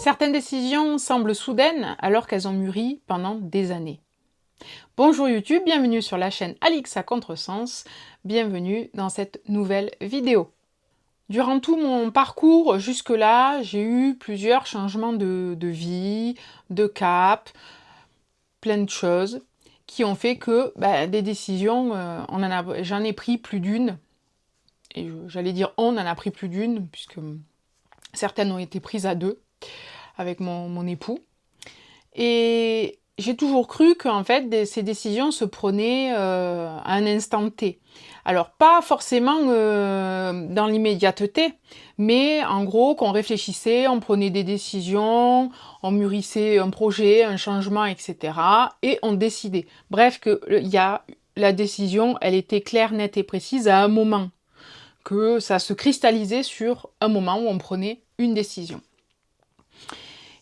Certaines décisions semblent soudaines alors qu'elles ont mûri pendant des années. Bonjour YouTube, bienvenue sur la chaîne Alix à Contresens, bienvenue dans cette nouvelle vidéo. Durant tout mon parcours jusque-là, j'ai eu plusieurs changements de vie, de cap, plein de choses qui ont fait que des décisions, j'en ai pris plus d'une. Et j'allais dire on en a pris plus d'une, puisque certaines ont été prises à deux avec mon époux. Et j'ai toujours cru qu'en fait, ces décisions se prenaient à un instant T. Alors, pas forcément dans l'immédiateté, mais en gros, qu'on réfléchissait, on prenait des décisions, on mûrissait un projet, un changement, etc. Et on décidait. Bref, la décision, elle était claire, nette et précise à un moment. Que ça se cristallisait sur un moment où on prenait une décision.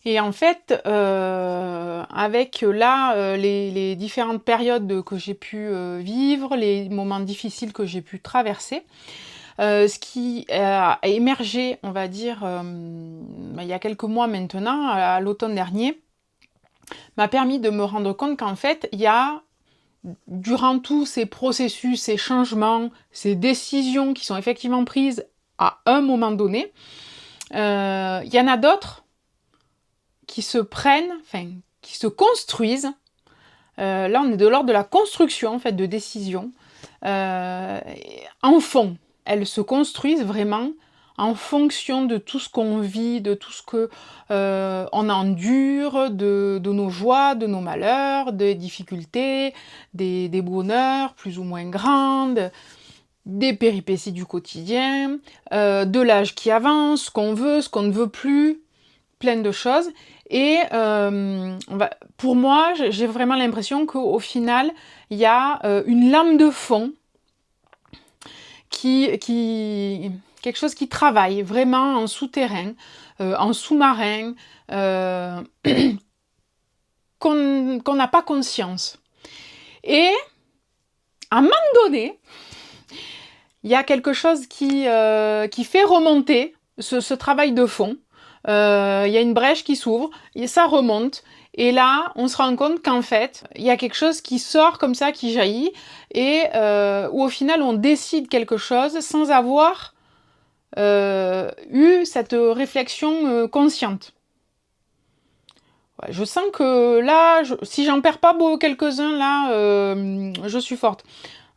Et en fait, avec les différentes périodes que j'ai pu vivre, les moments difficiles que j'ai pu traverser, ce qui a émergé, on va dire, il y a quelques mois maintenant, à l'automne dernier, m'a permis de me rendre compte qu'en fait, il y a, durant tous ces processus, ces changements, ces décisions qui sont effectivement prises à un moment donné, il y en a d'autres qui se prennent, qui se construisent. Là, on est de l'ordre de la construction, en fait, de décisions. En fond, elles se construisent vraiment en fonction de tout ce qu'on vit, de tout ce que on endure, de nos joies, de nos malheurs, des difficultés, des bonheurs plus ou moins grandes, des péripéties du quotidien, de l'âge qui avance, ce qu'on veut, ce qu'on ne veut plus, plein de choses. Et pour moi, j'ai vraiment l'impression qu'au final, il y a une lame de fond quelque chose qui travaille vraiment en souterrain, en sous-marin, qu'on n'a pas conscience. Et à un moment donné, il y a quelque chose qui fait remonter ce travail de fond. Il y a une brèche qui s'ouvre, et ça remonte, et là, on se rend compte qu'en fait, il y a quelque chose qui sort comme ça, qui jaillit, et où au final, on décide quelque chose sans avoir eu cette réflexion consciente. Ouais, je sens que là, si j'en perds pas quelques-uns, là, je suis forte.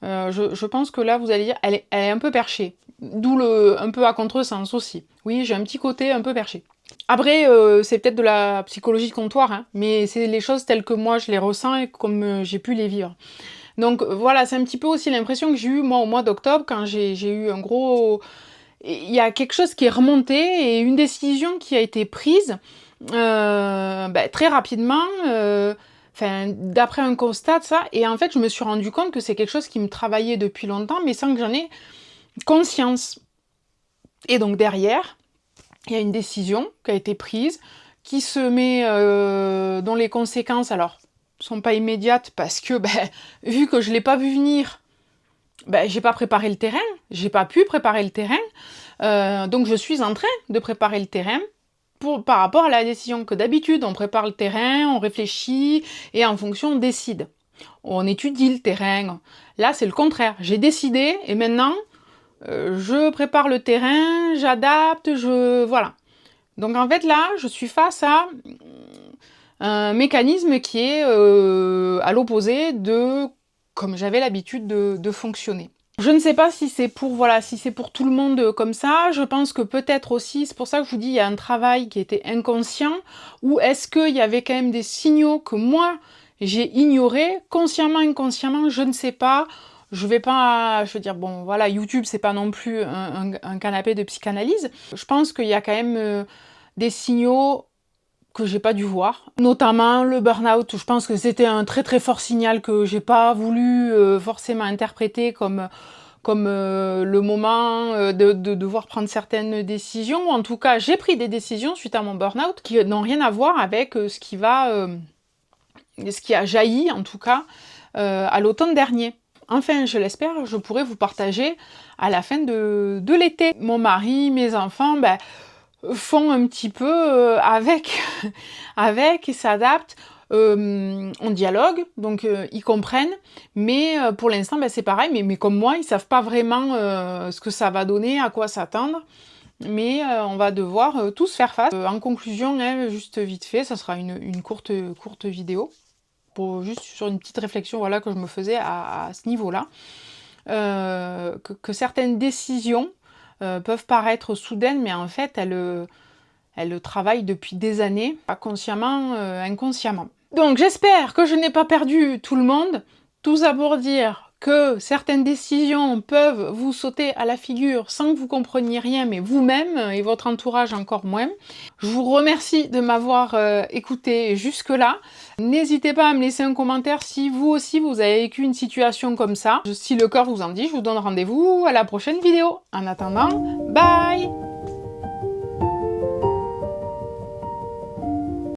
Je pense que là, vous allez dire, elle est un peu perchée. D'où un peu à contresens aussi. Oui, j'ai un petit côté un peu perché. Après, c'est peut-être de la psychologie de comptoir, hein, mais c'est les choses telles que moi je les ressens et comme j'ai pu les vivre. Donc voilà, c'est un petit peu aussi l'impression que j'ai eue moi au mois d'octobre quand j'ai eu un gros... Il y a quelque chose qui est remonté et une décision qui a été prise très rapidement, d'après un constat de ça, et en fait je me suis rendu compte que c'est quelque chose qui me travaillait depuis longtemps, mais sans que j'en ai conscience. Et donc derrière, il y a une décision qui a été prise, qui se met, dont les conséquences, alors, sont pas immédiates parce que, vu que je l'ai pas vu venir, j'ai pas préparé le terrain, j'ai pas pu préparer le terrain, donc je suis en train de préparer le terrain par rapport à la décision. Que d'habitude, on prépare le terrain, on réfléchit, et en fonction, on décide. On étudie le terrain. Là, c'est le contraire. J'ai décidé, et maintenant, je prépare le terrain, j'adapte, voilà. Donc en fait là, je suis face à un mécanisme qui est à l'opposé de comme j'avais l'habitude de fonctionner. Je ne sais pas si c'est pour tout le monde comme ça. Je pense que peut-être aussi, c'est pour ça que je vous dis, il y a un travail qui était inconscient, ou est-ce qu'il y avait quand même des signaux que moi j'ai ignorés, consciemment, inconsciemment, je ne sais pas. Je veux dire, bon, voilà, YouTube, c'est pas non plus un canapé de psychanalyse. Je pense qu'il y a quand même des signaux que j'ai pas dû voir. Notamment le burn-out. Je pense que c'était un très très fort signal que j'ai pas voulu forcément interpréter comme le moment de devoir prendre certaines décisions. En tout cas, j'ai pris des décisions suite à mon burn-out qui n'ont rien à voir avec ce qui a jailli, en tout cas, à l'automne dernier. Enfin, je l'espère, je pourrai vous partager à la fin de l'été. Mon mari, mes enfants, font un petit peu avec, avec et s'adaptent. On dialogue, donc ils comprennent, mais pour l'instant, ben, c'est pareil, mais comme moi, ils savent pas vraiment ce que ça va donner, à quoi s'attendre, mais on va devoir tous faire face. En conclusion, hein, juste vite fait, ça sera une courte vidéo, pour juste sur une petite réflexion voilà, que je me faisais à ce niveau-là. Que certaines décisions peuvent paraître soudaines, mais en fait, elles travaillent depuis des années, pas consciemment, inconsciemment. Donc j'espère que je n'ai pas perdu tout le monde. Tout ça pour dire que certaines décisions peuvent vous sauter à la figure sans que vous compreniez rien, mais vous-même et votre entourage encore moins. Je vous remercie de m'avoir écouté jusque-là. N'hésitez pas à me laisser un commentaire si vous aussi vous avez vécu une situation comme ça. Si le cœur vous en dit, je vous donne rendez-vous à la prochaine vidéo. En attendant, bye!